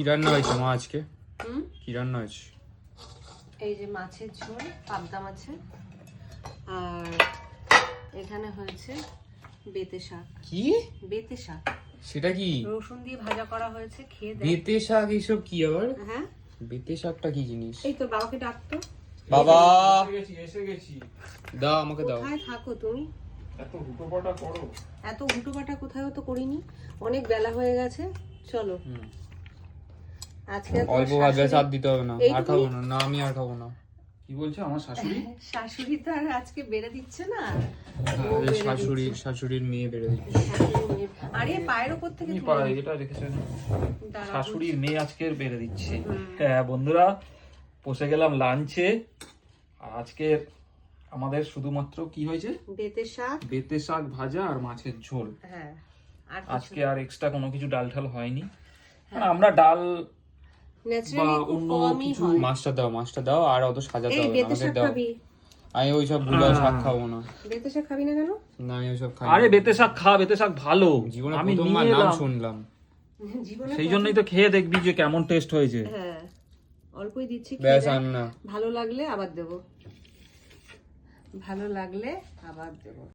কি রান্না হয়েছে মা আজকে? কি রান্না হয়েছে? এই যে মাছের ঝোল, পাবদা মাছের, আর এখানে হয়েছে বেতে শাক। কি বেতে শাক? সেটা কি? রসুন দিয়ে ভাজা করা হয়েছে, খেয়ে দেখ। বেতে শাক এইসব কি আবার? হ্যাঁ, বেতে শাকটা কি জিনিস? এই তো বাবাকে ডাকতো। বাবা এসে গেছি। দাও আমাকে দাও। কোথায় থাকো তুমি? এত হুটোপাটা করো। এত হুটোপাটা কোথাও তো করিনি, অনেক বেলা হয়ে গেছে। চলো আজকে তোমার অল্প ভাত শাশুড়ি- সাথ দিতে হবে না, আর এইটুকুনি? খাবো না। না আমি আর খাবো না। কি বলছো আমার শাশুড়ি? শাশুড়ি তো আর আজকে বেড়ে দিচ্ছে না। ও তাহলে বেড়ে শাশুড়ির মেয়ে বেড়ে দিচ্ছে। দিচ্ছে। শাশুড়ির মেয়ে- আরে পায়ের ওপর থেকে কি তুলে পায় নে। এটা রেখেছেন? দাঁড়াও, শাশুড়ির মেয়ে আজকে বেড়ে দিচ্ছে। হ্যাঁ বন্ধুরা, বসে গেলাম লাঞ্চে। আর আজকে আমাদের শুধুমাত্র কি হয়েছে? বেতে শাক। বেতে শাক ভাজা আর মাছের ঝোল। হ্যাঁ, আর আজকে আর এক্সট্রা কোনো কিছু ডাল ঠাল হয়নি। মানে আমরা ডাল ন্যাচারালি বা খুব অন্য কমই কিছু হয়। মাছটা দাও আর অত সাজাতে এই হবে না, বেতে আমাকে শাক দাও। খাবি? আমি ওইসব গুলাও শাক খাবো না। বেতে শাক খাবি না কেন? না আমি ওইসব খাই আরে না। বেতে শাক খা, বেতে শাক ভালো। জীবনে আমি প্রথমবার নিয়ে নাম এলাম, শুনলাম। জীবনে সেই জন্যই তো খেয়ে দেখবি যে কেমন টেস্ট হয়েছে। হ্যাঁ, অল্পই দিচ্ছি, খেয়ে ব্যাস দেখ। আর না। ভালো লাগলে আবার দেবো, ভালো লাগলে আবার দেবো।